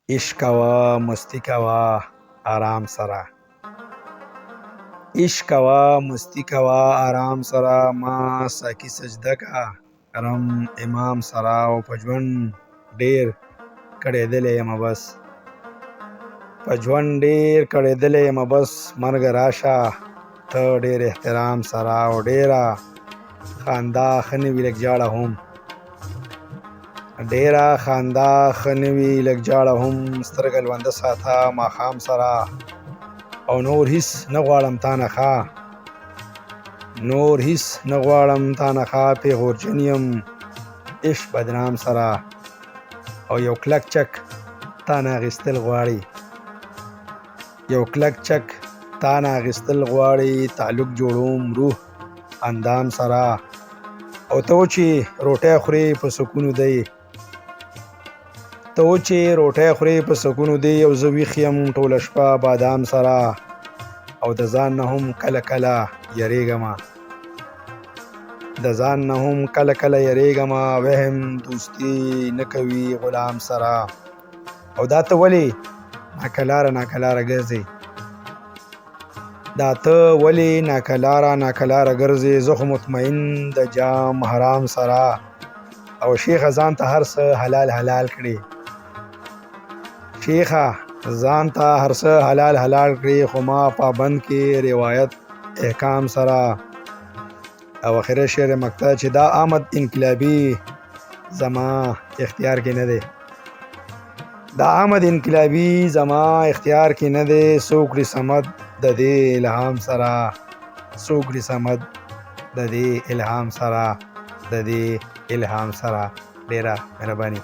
عشق کوه مستی کوه آرام سره، عشق کوه مستی کوه آرام سره، ما ساکی سجده که کرم امام سره. او په ژوند ډیر کړېدلی یمه بس، په ژوند ډیر کړېدلی یمه بس، مرګ راشه ته ډیر احترام سره. او ډیره خندا ښه نه وي لږ ژاړه هم، ډیره خندا ښه نه وي لږ ژاړه هم، سترګه لونده ساته ماښام سره. او نور هیڅ نه غواړم تا نه ښه، نور هیڅ نه غواړم تا نه ښه، پیغورجن یم عشق بدنام سره. او یو کلک چک تا نه اخیستل غواړي، یو کلک چک تا نه اخیستل غواړي، تعلق جوړوم روح اندام سره. او ته و چې روټۍ خورې په سکون دی، ته و چې روټۍ خورې په سکون دی، او زه ویښ یم ټوله شپه بادام سره. او د ځان نه هم کله کله یریږمه، د ځان نه هم کله کله یریږمه، وهم دوستي نه کوي غلام سره. او دا ته ولې ناکلاره ناکلاره ګرځې، دا ته ولې ناکلاره ناکلاره ګرځې، زه خو مطمئن د جام حرام سره. او شیخه ځان ته هر څه حلال حلال کړي، شیخه ځان ته هر څه حلال حلال کړي، خو ما پابند کې روایت احکام سره. او اخره شعر مقطع چې دا آمد انقلابي زما اختیار کې نه دی، دا آمد انقلابي زما اختیار کې نه دی، څوک کړي صمد د دې الهام سره، څوک کړي صمد د دې الهام سره، د دې الهام سره. ډیره مهرباني.